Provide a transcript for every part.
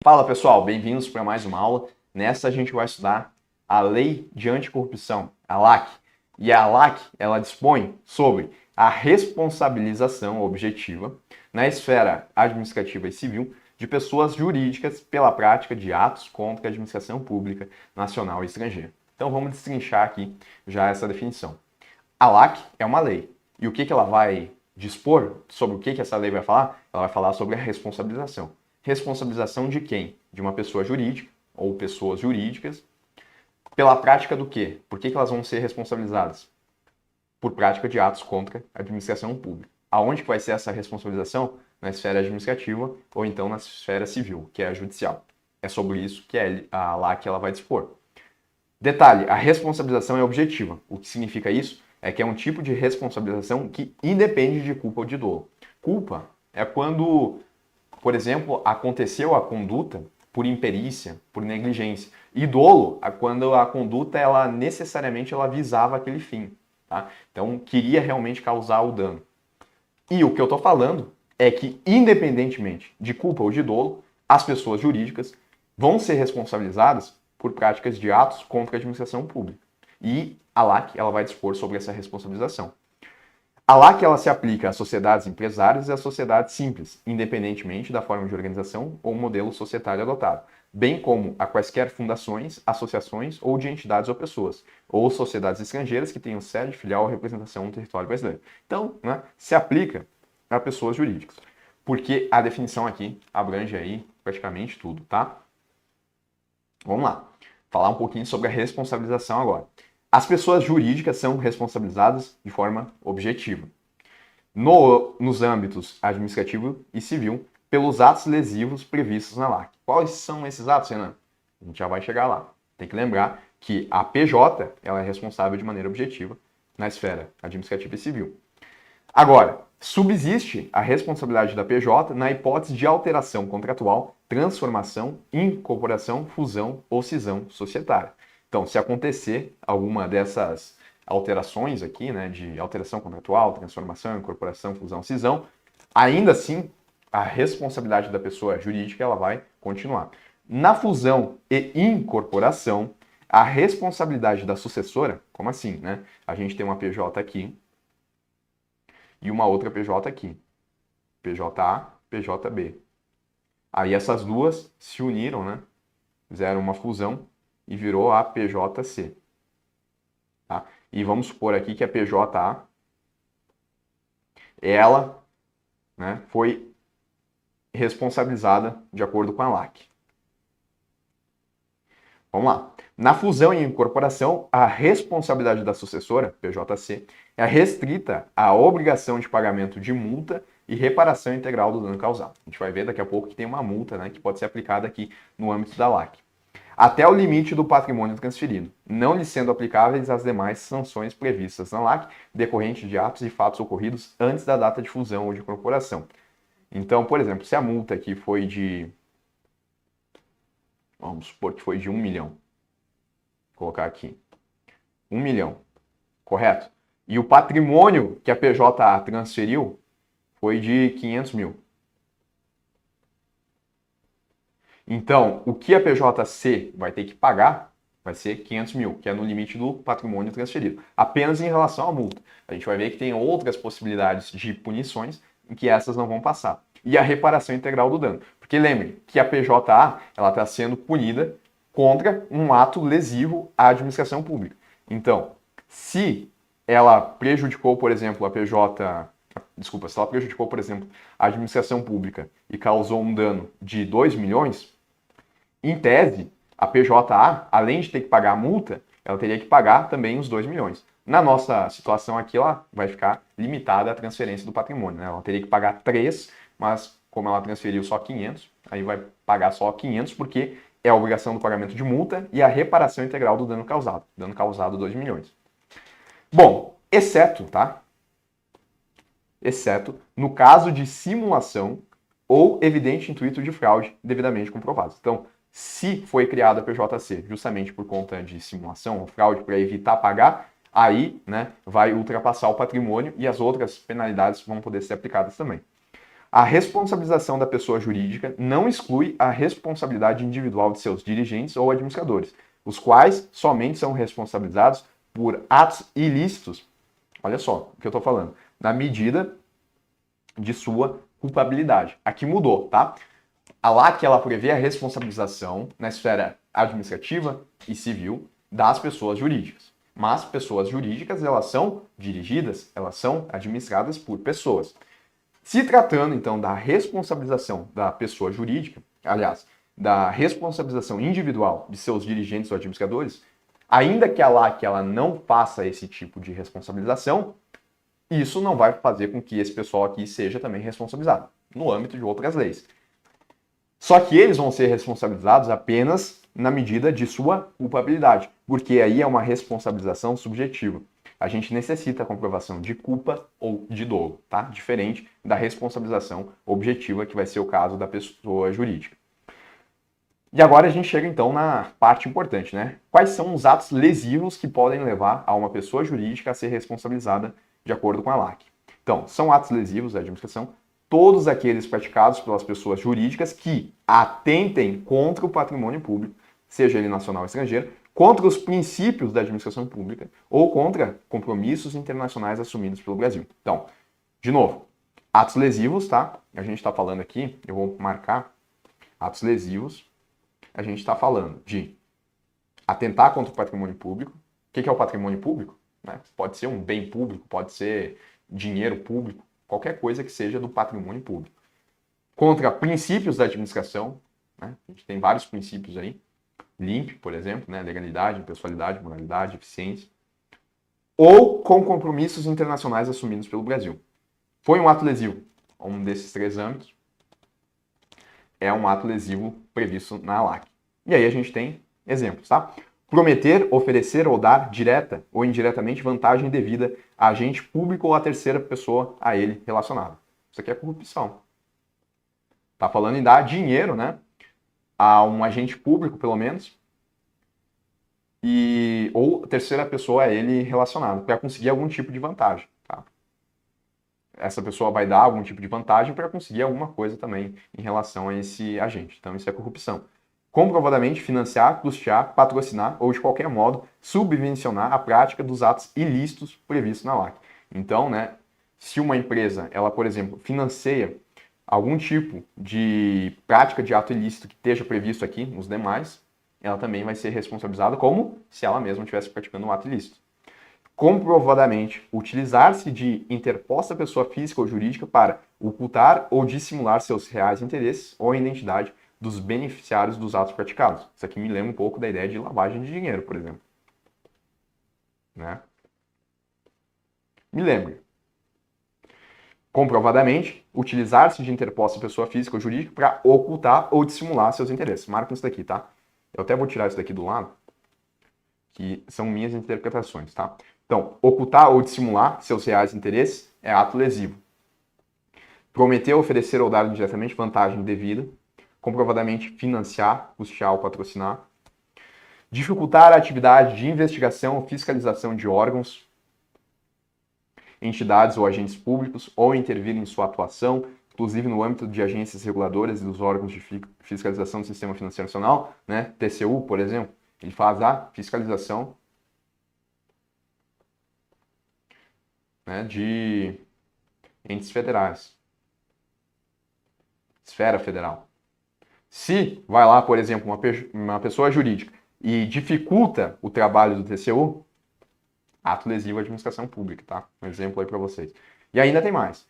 Fala pessoal, bem-vindos para mais uma aula. Nessa a gente vai estudar a Lei de Anticorrupção, a LAC. E a LAC, ela dispõe sobre a responsabilização objetiva na esfera administrativa e civil de pessoas jurídicas pela prática de atos contra a administração pública nacional e estrangeira. Então vamos destrinchar aqui já essa definição. A LAC é uma lei. E o que ela vai dispor? Sobre o que essa lei vai falar? Ela vai falar sobre a responsabilização. Responsabilização de quem? De uma pessoa jurídica ou pessoas jurídicas pela prática do quê? Por que elas vão ser responsabilizadas? Por prática de atos contra a administração pública. Aonde que vai ser essa responsabilização? Na esfera administrativa ou então na esfera civil, que é a judicial. É sobre isso que a LAC ela vai dispor. Detalhe, a responsabilização é objetiva. O que significa isso? É que é um tipo de responsabilização que independe de culpa ou de dolo. Culpa é quando, por exemplo, aconteceu a conduta por imperícia, por negligência. E dolo é quando a conduta ela necessariamente ela visava aquele fim. Tá? Então, queria realmente causar o dano. E o que eu estou falando é que, independentemente de culpa ou de dolo, as pessoas jurídicas vão ser responsabilizadas por práticas de atos contra a administração pública. E a LAC ela vai dispor sobre essa responsabilização. A LAC ela se aplica às sociedades empresárias e às sociedades simples, independentemente da forma de organização ou modelo societário adotado, bem como a quaisquer fundações, associações ou de entidades ou pessoas, ou sociedades estrangeiras que tenham sede, filial ou representação no território brasileiro. Então, se aplica a pessoas jurídicas, porque a definição aqui abrange aí praticamente tudo, tá? Vamos lá, falar um pouquinho sobre a responsabilização agora. As pessoas jurídicas são responsabilizadas de forma objetiva, nos âmbitos administrativo e civil, pelos atos lesivos previstos na LAC. Quais são esses atos, Renan? A gente já vai chegar lá. Tem que lembrar que a PJ ela é responsável de maneira objetiva na esfera administrativa e civil. Agora, subsiste a responsabilidade da PJ na hipótese de alteração contratual, transformação, incorporação, fusão ou cisão societária. Então, se acontecer alguma dessas alterações aqui, né, de alteração contratual, transformação, incorporação, fusão, cisão, ainda assim, a responsabilidade da pessoa jurídica ela vai continuar. Na fusão e incorporação, a responsabilidade da sucessora, como assim, né? A gente tem uma PJ aqui e uma outra PJ aqui. PJA, PJB. Aí essas duas se uniram, né? Fizeram uma fusão e virou a PJC. Tá? E vamos supor aqui que a PJA, ela, né, foi responsabilizada de acordo com a LAC. Vamos lá. Na fusão e incorporação, a responsabilidade da sucessora, PJC, é restrita à obrigação de pagamento de multa e reparação integral do dano causado. A gente vai ver daqui a pouco que tem uma multa, né, que pode ser aplicada aqui no âmbito da LAC. Até o limite do patrimônio transferido, não lhe sendo aplicáveis as demais sanções previstas na LAC, decorrente de atos e fatos ocorridos antes da data de fusão ou de incorporação. Então, por exemplo, se a multa aqui foi de... Vamos supor que foi de 1 milhão. Vou colocar aqui. 1 milhão, correto? E o patrimônio que a PJA transferiu foi de 500 mil. Então, o que a PJC vai ter que pagar vai ser 500 mil, que é no limite do patrimônio transferido. Apenas em relação à multa. A gente vai ver que tem outras possibilidades de punições em que essas não vão passar. E a reparação integral do dano. Porque lembre que a PJA ela está sendo punida contra um ato lesivo à administração pública. Então, se ela prejudicou, por exemplo, se ela prejudicou, por exemplo, a administração pública e causou um dano de 2 milhões, em tese, a PJA, além de ter que pagar a multa, ela teria que pagar também os 2 milhões. Na nossa situação aqui, ela vai ficar limitada à transferência do patrimônio, né? Ela teria que pagar 3, mas como ela transferiu só 500, aí vai pagar só 500 porque é a obrigação do pagamento de multa e a reparação integral do dano causado. Dano causado 2 milhões. Bom, exceto no caso de simulação ou evidente intuito de fraude devidamente comprovados. Então, se foi criada a PJC justamente por conta de simulação ou fraude para evitar pagar, aí, né, vai ultrapassar o patrimônio e as outras penalidades vão poder ser aplicadas também. A responsabilização da pessoa jurídica não exclui a responsabilidade individual de seus dirigentes ou administradores, os quais somente são responsabilizados por atos ilícitos, olha só o que eu estou falando, na medida de sua culpabilidade. Aqui mudou, tá? A LAC, ela prevê a responsabilização na esfera administrativa e civil das pessoas jurídicas. Mas pessoas jurídicas, elas são dirigidas, elas são administradas por pessoas. Se tratando, então, da responsabilização da pessoa jurídica, aliás, da responsabilização individual de seus dirigentes ou administradores, ainda que a LAC ela não faça esse tipo de responsabilização, isso não vai fazer com que esse pessoal aqui seja também responsabilizado, no âmbito de outras leis. Só que eles vão ser responsabilizados apenas na medida de sua culpabilidade, porque aí é uma responsabilização subjetiva. A gente necessita a comprovação de culpa ou de dolo, tá? Diferente da responsabilização objetiva, que vai ser o caso da pessoa jurídica. E agora a gente chega então na parte importante, né? Quais são os atos lesivos que podem levar a uma pessoa jurídica a ser responsabilizada de acordo com a LAC? Então, são atos lesivos da administração todos aqueles praticados pelas pessoas jurídicas que atentem contra o patrimônio público, seja ele nacional ou estrangeiro, contra os princípios da administração pública ou contra compromissos internacionais assumidos pelo Brasil. Então, de novo, atos lesivos, tá? A gente está falando aqui, eu vou marcar atos lesivos, a gente está falando de atentar contra o patrimônio público. O que é o patrimônio público? Pode ser um bem público, pode ser dinheiro público, qualquer coisa que seja do patrimônio público. Contra princípios da administração, né? A gente tem vários princípios aí, LIMP, por exemplo, né? Legalidade, impessoalidade, moralidade, eficiência, ou com compromissos internacionais assumidos pelo Brasil. Foi um ato lesivo, um desses três âmbitos, é um ato lesivo previsto na LAC. E aí a gente tem exemplos, tá? Prometer, oferecer ou dar direta ou indiretamente vantagem devida a agente público ou a terceira pessoa a ele relacionada. Isso aqui é corrupção. Tá falando em dar dinheiro, né, a um agente público, pelo menos, ou terceira pessoa a ele relacionada, para conseguir algum tipo de vantagem. Tá? Essa pessoa vai dar algum tipo de vantagem para conseguir alguma coisa também em relação a esse agente. Então isso é corrupção. Comprovadamente financiar, custear, patrocinar ou de qualquer modo subvencionar a prática dos atos ilícitos previstos na LAC. Então, né, se uma empresa, ela, por exemplo, financia algum tipo de prática de ato ilícito que esteja previsto aqui nos demais, ela também vai ser responsabilizada como se ela mesma estivesse praticando um ato ilícito. Comprovadamente utilizar-se de interposta pessoa física ou jurídica para ocultar ou dissimular seus reais interesses ou a identidade dos beneficiários dos atos praticados. Isso aqui me lembra um pouco da ideia de lavagem de dinheiro, por exemplo. Né? Me lembre. Comprovadamente, utilizar-se de interposta pessoa física ou jurídica para ocultar ou dissimular seus interesses. Marca isso daqui, tá? Eu até vou tirar isso daqui do lado, que são minhas interpretações, tá? Então, ocultar ou dissimular seus reais interesses é ato lesivo. Prometer, oferecer ou dar indiretamente vantagem devida. Comprovadamente financiar, custear ou patrocinar. Dificultar a atividade de investigação ou fiscalização de órgãos, entidades ou agentes públicos, ou intervir em sua atuação, inclusive no âmbito de agências reguladoras e dos órgãos de fiscalização do Sistema Financeiro Nacional, né? TCU, por exemplo, ele faz a fiscalização, né, de entes federais, esfera federal. Se vai lá, por exemplo, uma pessoa jurídica e dificulta o trabalho do TCU, ato lesivo à administração pública, tá? Um exemplo aí para vocês. E ainda tem mais.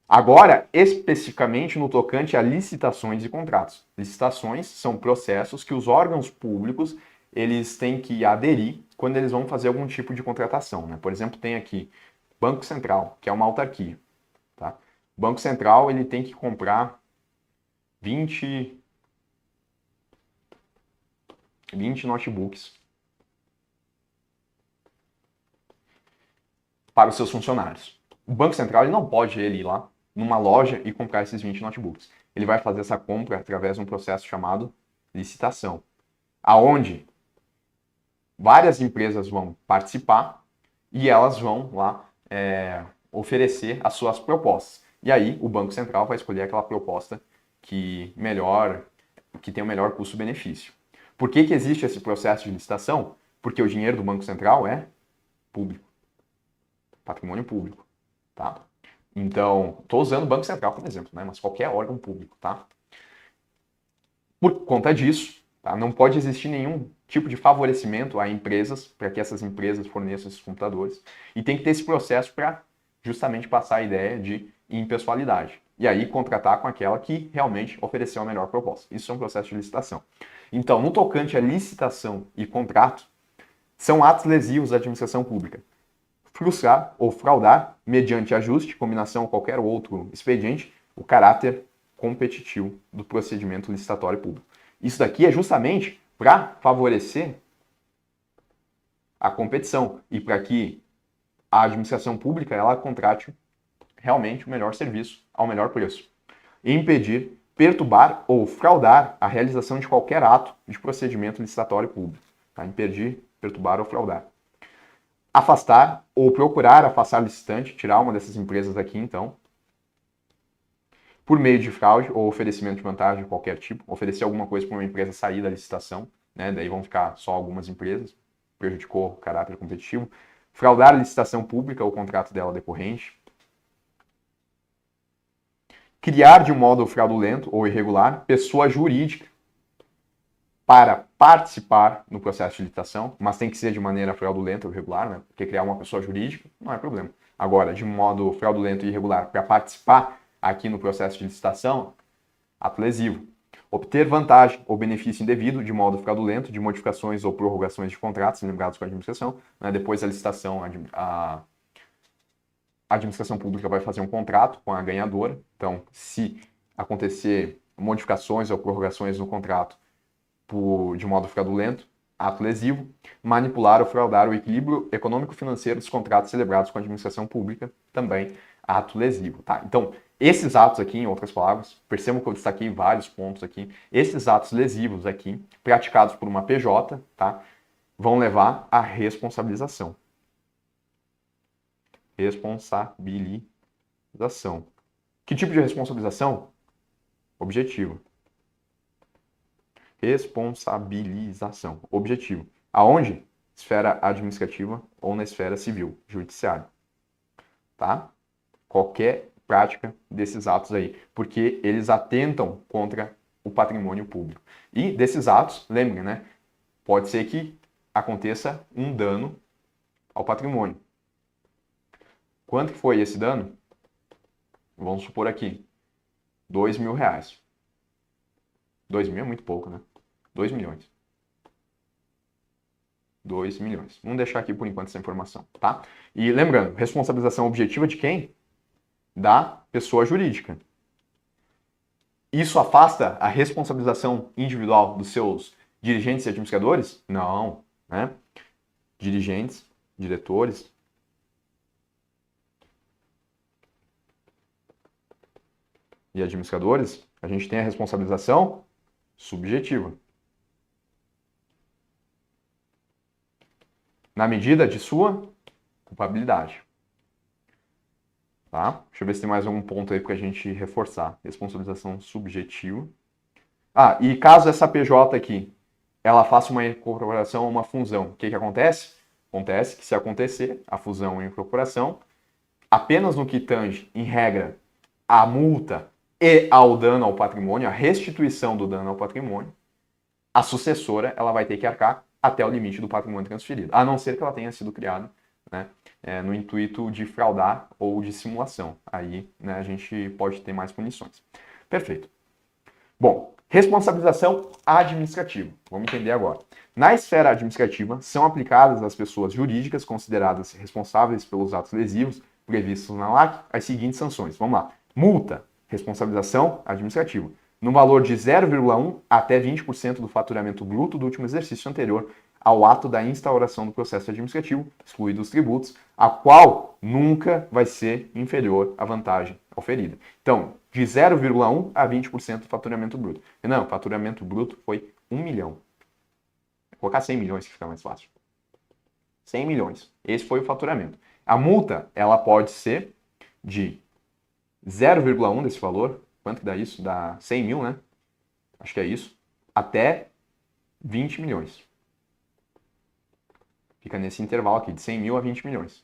Agora, especificamente no tocante a licitações e contratos. Licitações são processos que os órgãos públicos eles têm que aderir quando eles vão fazer algum tipo de contratação, né? Por exemplo, tem aqui Banco Central, que é uma autarquia, tá? O Banco Central ele tem que comprar 20 notebooks para os seus funcionários. O Banco Central ele não pode ir lá numa loja e comprar esses 20 notebooks. Ele vai fazer essa compra através de um processo chamado licitação, aonde várias empresas vão participar e elas vão lá oferecer as suas propostas. E aí o Banco Central vai escolher aquela proposta que tem o melhor custo-benefício. Por que existe esse processo de licitação? Porque o dinheiro do Banco Central é público, patrimônio público, tá? Então, estou usando o Banco Central como exemplo, né? Mas qualquer órgão público, tá? Por conta disso, tá? Não pode existir nenhum tipo de favorecimento a empresas para que essas empresas forneçam esses computadores. E tem que ter esse processo para justamente passar a ideia de impessoalidade. E aí contratar com aquela que realmente ofereceu a melhor proposta. Isso é um processo de licitação. Então, no tocante à licitação e contrato, são atos lesivos da administração pública. Frustrar ou fraudar, mediante ajuste, combinação ou qualquer outro expediente, o caráter competitivo do procedimento licitatório público. Isso daqui é justamente para favorecer a competição e para que a administração pública ela contrate realmente o melhor serviço ao melhor preço. E impedir, perturbar ou fraudar a realização de qualquer ato de procedimento licitatório público. Tá? Impedir, perturbar ou fraudar. Afastar ou procurar afastar licitante, tirar uma dessas empresas aqui, então, por meio de fraude ou oferecimento de vantagem de qualquer tipo, oferecer alguma coisa para uma empresa sair da licitação, né? Daí vão ficar só algumas empresas, prejudicou o caráter competitivo. Fraudar a licitação pública ou o contrato dela decorrente. Criar de modo fraudulento ou irregular pessoa jurídica para participar no processo de licitação, mas tem que ser de maneira fraudulenta ou irregular, né? Porque criar uma pessoa jurídica não é problema. Agora, de modo fraudulento e irregular para participar aqui no processo de licitação, ato lesivo. Obter vantagem ou benefício indevido de modo fraudulento de modificações ou prorrogações de contratos lembrados com a administração. Né? Depois da licitação, a administração pública vai fazer um contrato com a ganhadora. Então, se acontecer modificações ou prorrogações no contrato de modo fraudulento, ato lesivo. Manipular ou fraudar o equilíbrio econômico-financeiro dos contratos celebrados com a administração pública, também ato lesivo. Tá? Então, esses atos aqui, em outras palavras, percebam que eu destaquei vários pontos aqui, esses atos lesivos aqui, praticados por uma PJ, tá, vão levar à responsabilização. Responsabilização. Que tipo de responsabilização? Objetiva. Responsabilização. Objetivo. Aonde? Esfera administrativa ou na esfera civil, judiciária. Tá? Qualquer prática desses atos aí, porque eles atentam contra o patrimônio público. E desses atos, lembrem, né? Pode ser que aconteça um dano ao patrimônio. Quanto que foi esse dano? Vamos supor aqui, R$2.000. 2.000 é muito pouco, né? 2 milhões. 2 milhões. Vamos deixar aqui por enquanto essa informação, tá? E lembrando, responsabilização objetiva de quem? Da pessoa jurídica. Isso afasta a responsabilização individual dos seus dirigentes e administradores? Não, né? Dirigentes, diretores. E administradores, a gente tem a responsabilização subjetiva. Na medida de sua culpabilidade. Tá? Deixa eu ver se tem mais algum ponto aí para a gente reforçar. Responsabilização subjetiva. Ah, e caso essa PJ aqui, ela faça uma incorporação ou uma fusão, o que acontece? Acontece que se acontecer a fusão e incorporação, apenas no que tange, em regra, a multa e ao dano ao patrimônio, a restituição do dano ao patrimônio, a sucessora ela vai ter que arcar até o limite do patrimônio transferido, a não ser que ela tenha sido criada, né, no intuito de fraudar ou de simulação. Aí, né, a gente pode ter mais punições. Perfeito. Bom, responsabilização administrativa. Vamos entender agora. Na esfera administrativa, são aplicadas às pessoas jurídicas consideradas responsáveis pelos atos lesivos previstos na LAC as seguintes sanções. Vamos lá. Multa, responsabilização administrativa, no valor de 0,1 até 20% do faturamento bruto do último exercício anterior ao ato da instauração do processo administrativo, excluídos os tributos, a qual nunca vai ser inferior à vantagem oferida. Então, de 0,1 a 20% do faturamento bruto. Não, o faturamento bruto foi 1 milhão. Vou colocar 100 milhões que fica mais fácil. 100 milhões. Esse foi o faturamento. A multa, ela pode ser de 0,1 desse valor, quanto que dá isso? Dá 100 mil, né? Acho que é isso. Até 20 milhões. Fica nesse intervalo aqui, de 100 mil a 20 milhões.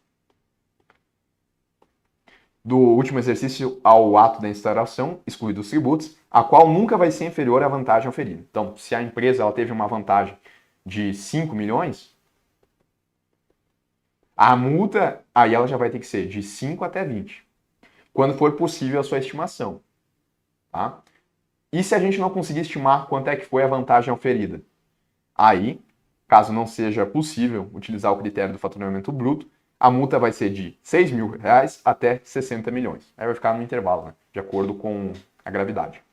Do último exercício ao ato da instauração, excluídos os tributos, a qual nunca vai ser inferior à vantagem oferida. Então, se a empresa ela teve uma vantagem de 5 milhões, a multa aí ela já vai ter que ser de 5 até 20, quando for possível a sua estimação. Tá? E se a gente não conseguir estimar quanto é que foi a vantagem oferida? Aí, caso não seja possível utilizar o critério do faturamento bruto, a multa vai ser de R$6 mil até 60 milhões. Aí vai ficar no intervalo, né? De acordo com a gravidade.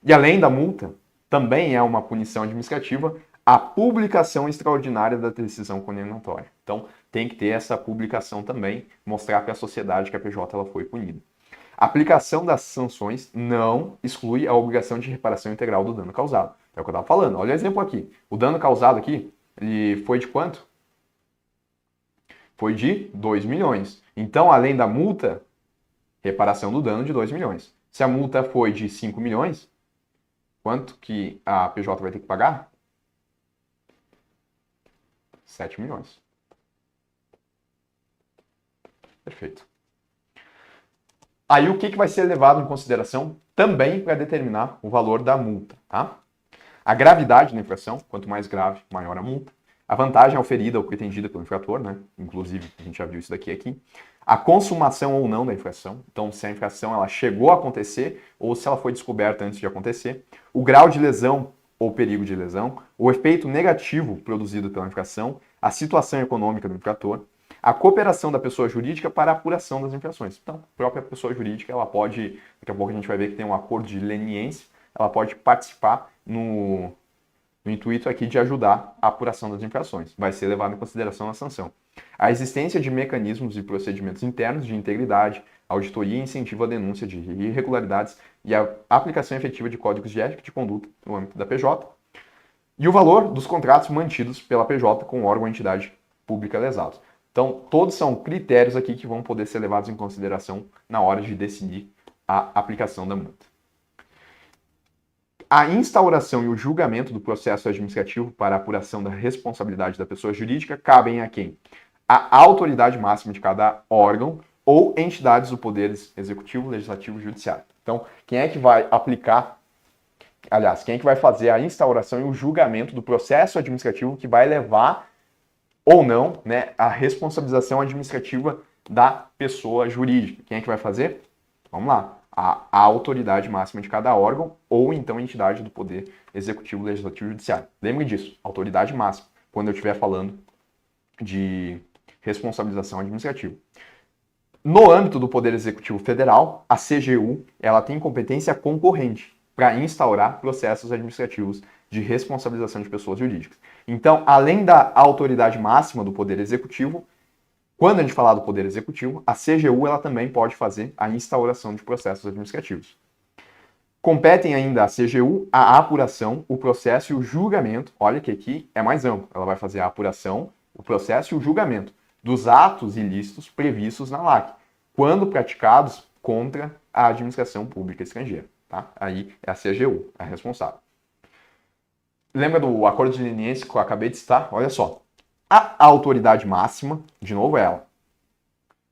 E além da multa, também é uma punição administrativa a publicação extraordinária da decisão condenatória. Então, tem que ter essa publicação também, mostrar para a sociedade que a PJ ela foi punida. A aplicação das sanções não exclui a obrigação de reparação integral do dano causado. É o que eu estava falando. Olha o exemplo aqui. O dano causado aqui, ele foi de quanto? Foi de 2 milhões. Então, além da multa, reparação do dano de 2 milhões. Se a multa foi de 5 milhões, quanto que a PJ vai ter que pagar? 7 milhões. Perfeito. Aí o que vai ser levado em consideração também para determinar o valor da multa, tá? A gravidade da infração, quanto mais grave, maior a multa. A vantagem oferida ou pretendida pelo infrator, né? Inclusive, a gente já viu isso daqui aqui. A consumação ou não da infração. Então, se a infração ela chegou a acontecer ou se ela foi descoberta antes de acontecer. O grau de lesão ou perigo de lesão. O efeito negativo produzido pela infração. A situação econômica do infrator. A cooperação da pessoa jurídica para a apuração das infrações. Então, a própria pessoa jurídica, ela pode, daqui a pouco a gente vai ver que tem um acordo de leniência, ela pode participar no intuito aqui de ajudar a apuração das infrações. Vai ser levado em consideração a sanção. A existência de mecanismos e procedimentos internos de integridade, auditoria e incentivo à denúncia de irregularidades e a aplicação efetiva de códigos de ética e de conduta no âmbito da PJ. E o valor dos contratos mantidos pela PJ com o órgão ou entidade pública lesados. Então, todos são critérios aqui que vão poder ser levados em consideração na hora de decidir a aplicação da multa. A instauração e o julgamento do processo administrativo para a apuração da responsabilidade da pessoa jurídica cabem a quem? A autoridade máxima de cada órgão ou entidades do Poder Executivo, Legislativo e Judiciário. Então, quem é que vai aplicar, aliás, quem é que vai fazer a instauração e o julgamento do processo administrativo que vai levar ou não, né, a responsabilização administrativa da pessoa jurídica? Quem é que vai fazer? Vamos lá. A autoridade máxima de cada órgão ou então entidade do Poder Executivo, Legislativo e Judiciário. Lembre disso, autoridade máxima, quando eu estiver falando de responsabilização administrativa. No âmbito do Poder Executivo Federal, a CGU ela tem competência concorrente para instaurar processos administrativos de responsabilização de pessoas jurídicas. Então, além da autoridade máxima do Poder Executivo, quando a gente falar do Poder Executivo, a CGU ela também pode fazer a instauração de processos administrativos. Competem ainda à CGU a apuração, o processo e o julgamento. Olha que aqui é mais amplo. Ela vai fazer a apuração, o processo e o julgamento dos atos ilícitos previstos na LAC, quando praticados contra a administração pública estrangeira. Tá? Aí é a CGU, a responsável. Lembra do acordo de leniência que eu acabei de citar? Olha só. A autoridade máxima, de novo ela,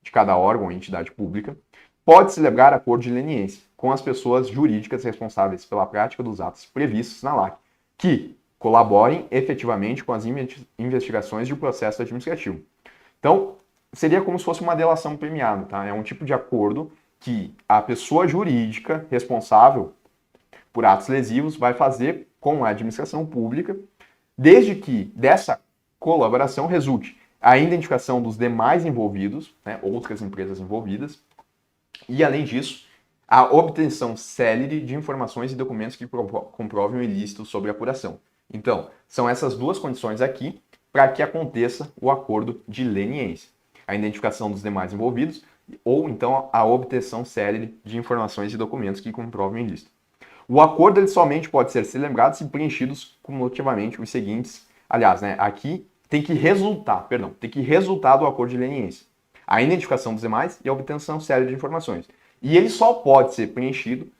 de cada órgão ou entidade pública, pode celebrar acordo de leniência com as pessoas jurídicas responsáveis pela prática dos atos previstos na LAC, que colaborem efetivamente com as investigações de processo administrativo. Então, seria como se fosse uma delação premiada, tá? É um tipo de acordo que a pessoa jurídica responsável por atos lesivos vai fazer com a administração pública, desde que dessa colaboração resulte a identificação dos demais envolvidos, né, outras empresas envolvidas, e além disso, a obtenção célere de informações e documentos que comprovem o ilícito sobre a apuração. Então, são essas duas condições aqui para que aconteça o acordo de leniência. A identificação dos demais envolvidos ou então a obtenção célere de informações e documentos que comprovem o ilícito. O acordo ele somente pode ser celebrado se preenchidos cumulativamente os seguintes. Aliás, né, aqui tem que resultar do acordo de leniência: a identificação dos demais e a obtenção célere de informações. E ele só pode ser preenchido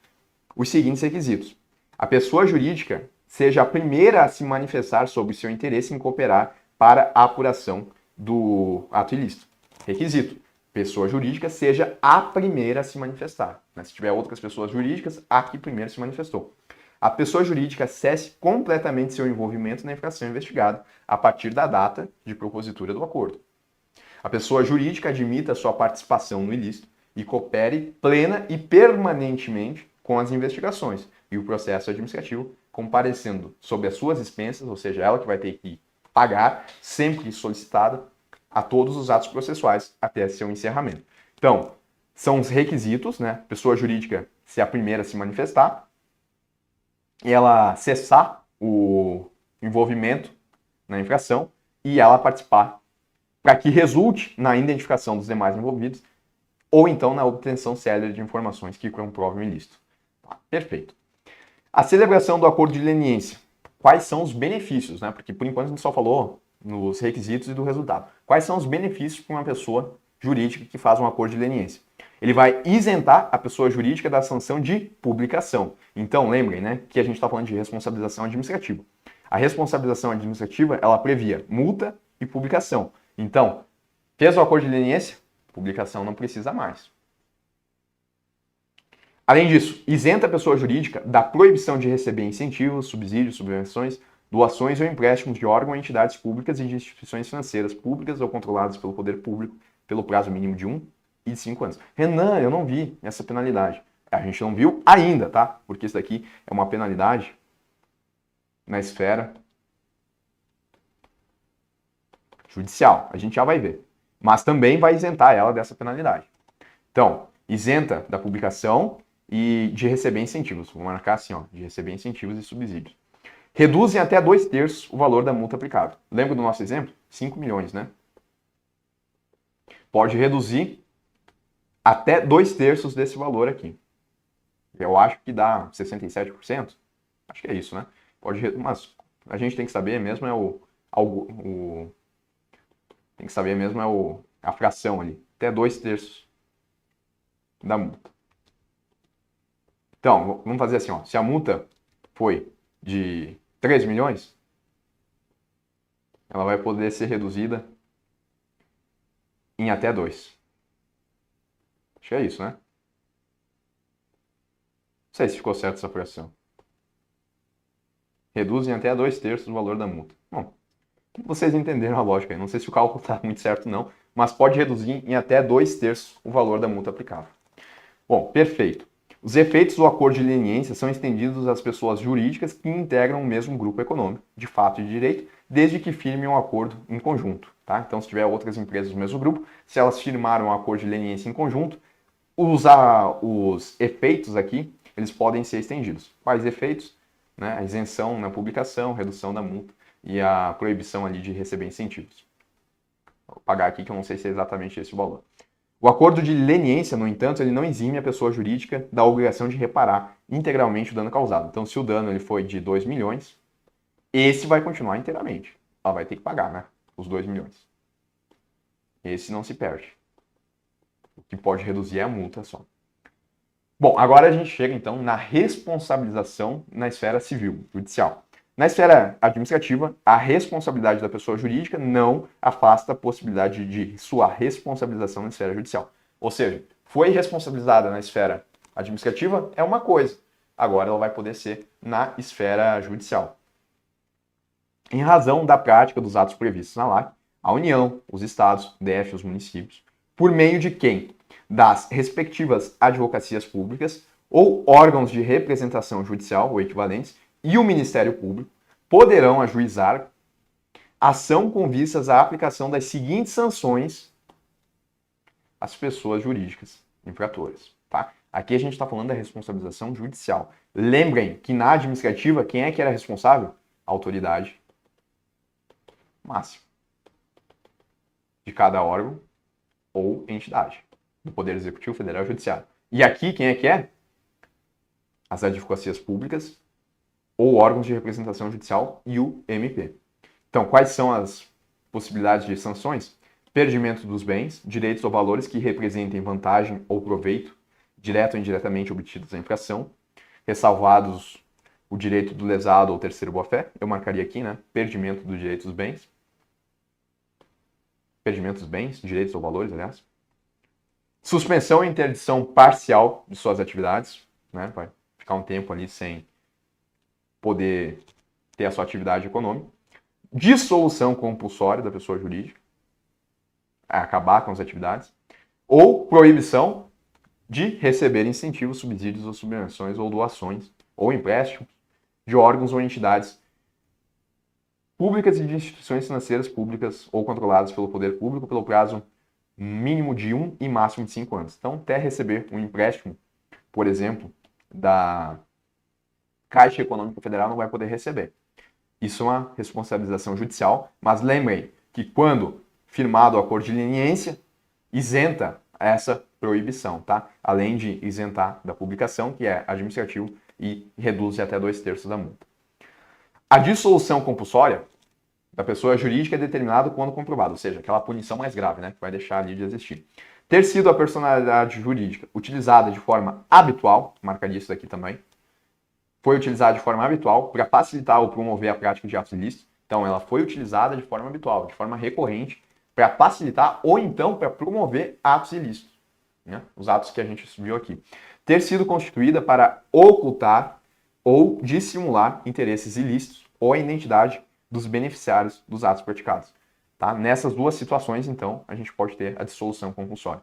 os seguintes requisitos. A pessoa jurídica seja a primeira a se manifestar sobre o seu interesse em cooperar para a apuração do ato ilícito. Requisito. Pessoa jurídica seja a primeira a se manifestar. Se tiver outras pessoas jurídicas, a que primeiro se manifestou. A pessoa jurídica cesse completamente seu envolvimento na infração investigada a partir da data de propositura do acordo. A pessoa jurídica admita sua participação no ilícito e coopere plena e permanentemente com as investigações e o processo administrativo, comparecendo sob as suas expensas, ou seja, ela que vai ter que pagar, sempre solicitada, a todos os atos processuais até seu encerramento. Então, são os requisitos, né? Pessoa jurídica ser a primeira a se manifestar, ela cessar o envolvimento na infração e ela participar para que resulte na identificação dos demais envolvidos ou então na obtenção célere de informações que comprovem o ilícito. Perfeito. A celebração do acordo de leniência. Quais são os benefícios, né? Porque por enquanto a gente só falou nos requisitos e do resultado. Quais são os benefícios para uma pessoa jurídica que faz um acordo de leniência? Ele vai isentar a pessoa jurídica da sanção de publicação. Então, lembrem, né, que a gente está falando de responsabilização administrativa. A responsabilização administrativa, ela previa multa e publicação. Então, fez o acordo de leniência? Publicação não precisa mais. Além disso, isenta a pessoa jurídica da proibição de receber incentivos, subsídios, subvenções, doações ou empréstimos de órgãos, entidades públicas e de instituições financeiras públicas ou controladas pelo poder público pelo prazo mínimo de 1 e de 5 anos. Renan, eu não vi essa penalidade. A gente não viu ainda, tá? Porque isso daqui é uma penalidade na esfera judicial. A gente já vai ver. Mas também vai isentar ela dessa penalidade. Então, isenta da publicação e de receber incentivos. Vou marcar assim, ó, de receber incentivos e subsídios. Reduzem até 2/3 o valor da multa aplicável. Lembra do nosso exemplo? 5 milhões, né? Pode reduzir até 2/3 desse valor aqui. Eu acho que dá 67%. Acho que é isso, né? Mas a gente tem que saber mesmo tem que saber mesmo a fração ali. Até 2/3 da multa. Então, vamos fazer assim, ó. Se a multa foi de 3 milhões, ela vai poder ser reduzida em até 2. Acho que é isso, né? Não sei se ficou certo essa fração. Reduzem até 2/3 do valor da multa. Bom, vocês entenderam a lógica aí. Não sei se o cálculo está muito certo não, mas pode reduzir em até 2/3 o valor da multa aplicável. Bom, perfeito. Os efeitos do acordo de leniência são estendidos às pessoas jurídicas que integram o mesmo grupo econômico, de fato e de direito, desde que firmem um acordo em conjunto. Tá? Então, se tiver outras empresas do mesmo grupo, se elas firmaram um acordo de leniência em conjunto, os efeitos aqui, eles podem ser estendidos. Quais efeitos? Né? A isenção na publicação, redução da multa e a proibição ali de receber incentivos. Vou pagar aqui que eu não sei se é exatamente esse o valor. O acordo de leniência, no entanto, ele não exime a pessoa jurídica da obrigação de reparar integralmente o dano causado. Então, se o dano ele foi de 2 milhões, esse vai continuar inteiramente. Ela vai ter que pagar, né? Os 2 milhões. Esse não se perde. O que pode reduzir é a multa só. Bom, agora a gente chega, então, na responsabilização na esfera civil, judicial. Na esfera administrativa, a responsabilidade da pessoa jurídica não afasta a possibilidade de sua responsabilização na esfera judicial. Ou seja, foi responsabilizada na esfera administrativa, é uma coisa. Agora ela vai poder ser na esfera judicial. Em razão da prática dos atos previstos na LAC, a União, os estados, DF, os municípios, por meio de quem? Das respectivas advocacias públicas ou órgãos de representação judicial ou equivalentes, e o Ministério Público poderão ajuizar ação com vistas à aplicação das seguintes sanções às pessoas jurídicas infratoras. Tá? Aqui a gente está falando da responsabilização judicial. Lembrem que na administrativa, quem é que era responsável? A autoridade máxima de cada órgão ou entidade do Poder Executivo, Federal e Judiciário. E aqui, quem é que é? As advocacias públicas ou órgãos de representação judicial e o MP. Então, quais são as possibilidades de sanções? Perdimento dos bens, direitos ou valores que representem vantagem ou proveito, direto ou indiretamente obtidas da infração, ressalvados o direito do lesado ou terceiro boa-fé. Eu marcaria aqui, né? Perdimento do direito dos bens. Perdimento dos bens, direitos ou valores, aliás. Suspensão e interdição parcial de suas atividades, né? Vai ficar um tempo ali sem poder ter a sua atividade econômica. Dissolução compulsória da pessoa jurídica, acabar com as atividades. Ou proibição de receber incentivos, subsídios ou subvenções ou doações ou empréstimos de órgãos ou entidades públicas e de instituições financeiras públicas ou controladas pelo poder público pelo prazo mínimo de 1 e máximo de 5 anos. Então, até receber um empréstimo, por exemplo, da Caixa Econômica Federal não vai poder receber. Isso é uma responsabilização judicial, mas lembrem que quando firmado o acordo de leniência, isenta essa proibição, tá? Além de isentar da publicação, que é administrativo, e reduz até 2/3 da multa. A dissolução compulsória da pessoa jurídica é determinada quando comprovado, ou seja, aquela punição mais grave, né, que vai deixar ali de existir. Ter sido a personalidade jurídica utilizada de forma habitual, marcaria isso daqui também, foi utilizada de forma habitual para facilitar ou promover a prática de atos ilícitos. Então, ela foi utilizada de forma habitual, de forma recorrente, para facilitar ou então para promover atos ilícitos, né? Os atos que a gente viu aqui. Ter sido constituída para ocultar ou dissimular interesses ilícitos ou a identidade dos beneficiários dos atos praticados. Tá? Nessas duas situações, então, a gente pode ter a dissolução compulsória.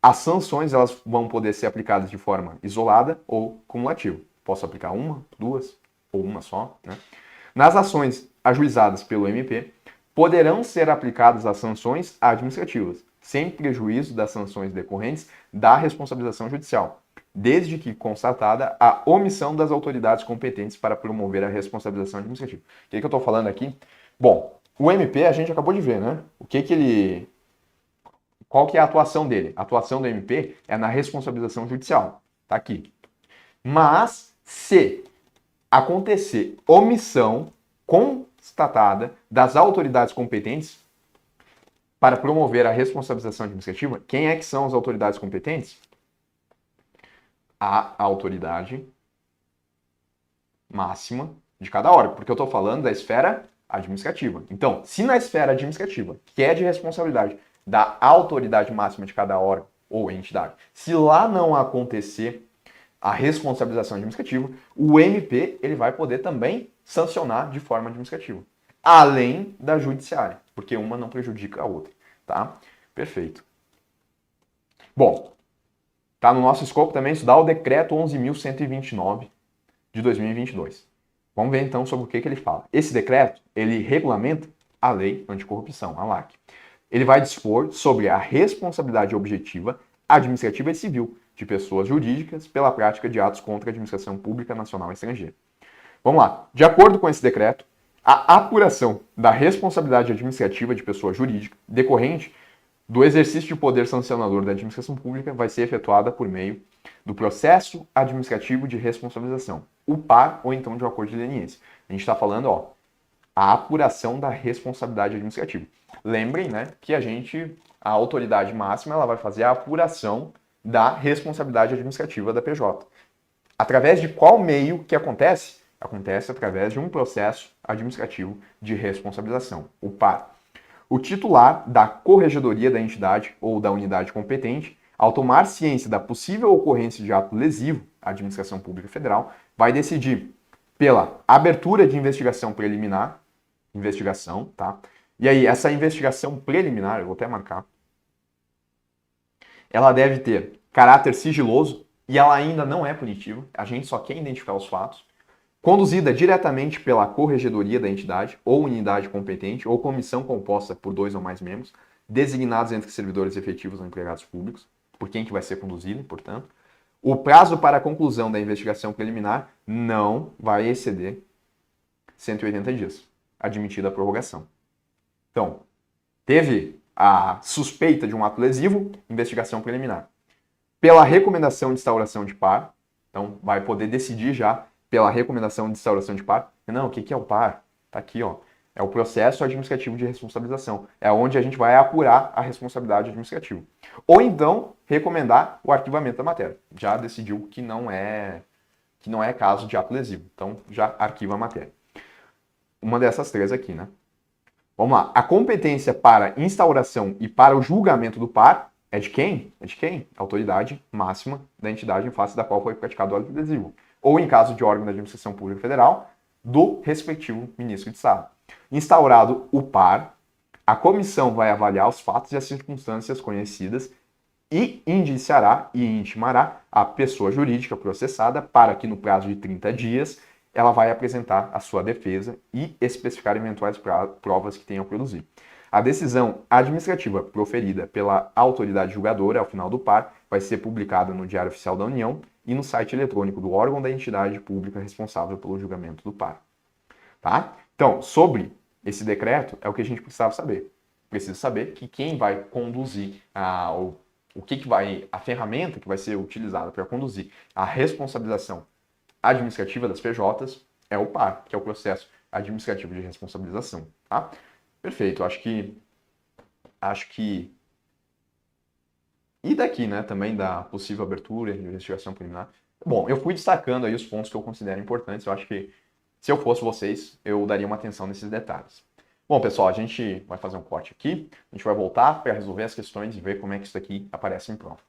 As sanções elas vão poder ser aplicadas de forma isolada ou cumulativa. Posso aplicar uma, duas ou uma só, né? Nas ações ajuizadas pelo MP, poderão ser aplicadas as sanções administrativas, sem prejuízo das sanções decorrentes da responsabilização judicial, desde que constatada a omissão das autoridades competentes para promover a responsabilização administrativa. O que eu estou falando aqui? Bom, o MP a gente acabou de ver, né? Qual que é a atuação dele? A atuação do MP é na responsabilização judicial. Tá aqui. Mas, se acontecer omissão constatada das autoridades competentes para promover a responsabilização administrativa, quem é que são as autoridades competentes? A autoridade máxima de cada órgão, porque eu estou falando da esfera administrativa. Então, se na esfera administrativa, que é de responsabilidade da autoridade máxima de cada órgão ou entidade, se lá não acontecer a responsabilização administrativa, o MP ele vai poder também sancionar de forma administrativa, além da judiciária, porque uma não prejudica a outra, tá? Perfeito. Bom, tá no nosso escopo também estudar o decreto 11.129 de 2022. Vamos ver então sobre o que ele fala. Esse decreto, ele regulamenta a lei anticorrupção, a LAC. Ele vai dispor sobre a responsabilidade objetiva, administrativa e civil de pessoas jurídicas pela prática de atos contra a administração pública nacional e estrangeira. Vamos lá. De acordo com esse decreto, a apuração da responsabilidade administrativa de pessoa jurídica decorrente do exercício de poder sancionador da administração pública vai ser efetuada por meio do processo administrativo de responsabilização, o PAR ou então de um acordo de leniência. A gente está falando, a apuração da responsabilidade administrativa. Lembrem, né, que a autoridade máxima, ela vai fazer a apuração da responsabilidade administrativa da PJ. Através de qual meio que acontece? Acontece através de um processo administrativo de responsabilização, o PAR. O titular da corregedoria da entidade ou da unidade competente, ao tomar ciência da possível ocorrência de ato lesivo à administração pública federal, vai decidir pela abertura de investigação preliminar, tá? E aí, essa investigação preliminar, eu vou até marcar, ela deve ter caráter sigiloso e ela ainda não é punitiva, a gente só quer identificar os fatos, conduzida diretamente pela corregedoria da entidade ou unidade competente ou comissão composta por 2 ou mais membros, designados entre servidores efetivos ou empregados públicos, por quem que vai ser conduzida, portanto. O prazo para a conclusão da investigação preliminar não vai exceder 180 dias, admitida a prorrogação. Então, teve a suspeita de um ato lesivo, investigação preliminar. Pela recomendação de instauração de par, então vai poder decidir já pela recomendação de instauração de par. Não, o que é o par? Tá aqui, É o processo administrativo de responsabilização. É onde a gente vai apurar a responsabilidade administrativa. Ou então, recomendar o arquivamento da matéria. Já decidiu que não é caso de ato lesivo. Então, já arquiva a matéria. Uma dessas três aqui, né? Vamos lá. A competência para instauração e para o julgamento do par é de quem? É de quem? A autoridade máxima da entidade em face da qual foi praticado o ato lesivo. Ou, em caso de órgão da administração pública federal, do respectivo ministro de Estado. Instaurado o par, a comissão vai avaliar os fatos e as circunstâncias conhecidas e indiciará e intimará a pessoa jurídica processada para que, no prazo de 30 dias, ela vai apresentar a sua defesa e especificar eventuais provas que tenham a produzir. A decisão administrativa proferida pela autoridade julgadora ao final do par vai ser publicada no Diário Oficial da União e no site eletrônico do órgão da entidade pública responsável pelo julgamento do par. Tá? Então, sobre esse decreto, é o que a gente precisava saber. Precisa saber que quem vai conduzir a ferramenta que vai ser utilizada para conduzir a responsabilização administrativa das PJs é o PAR, que é o processo administrativo de responsabilização, tá? Perfeito, acho que e daqui, né, também da possível abertura de investigação preliminar. Bom, eu fui destacando aí os pontos que eu considero importantes, eu acho que se eu fosse vocês, eu daria uma atenção nesses detalhes. Bom, pessoal, a gente vai fazer um corte aqui, a gente vai voltar para resolver as questões e ver como é que isso aqui aparece em prova.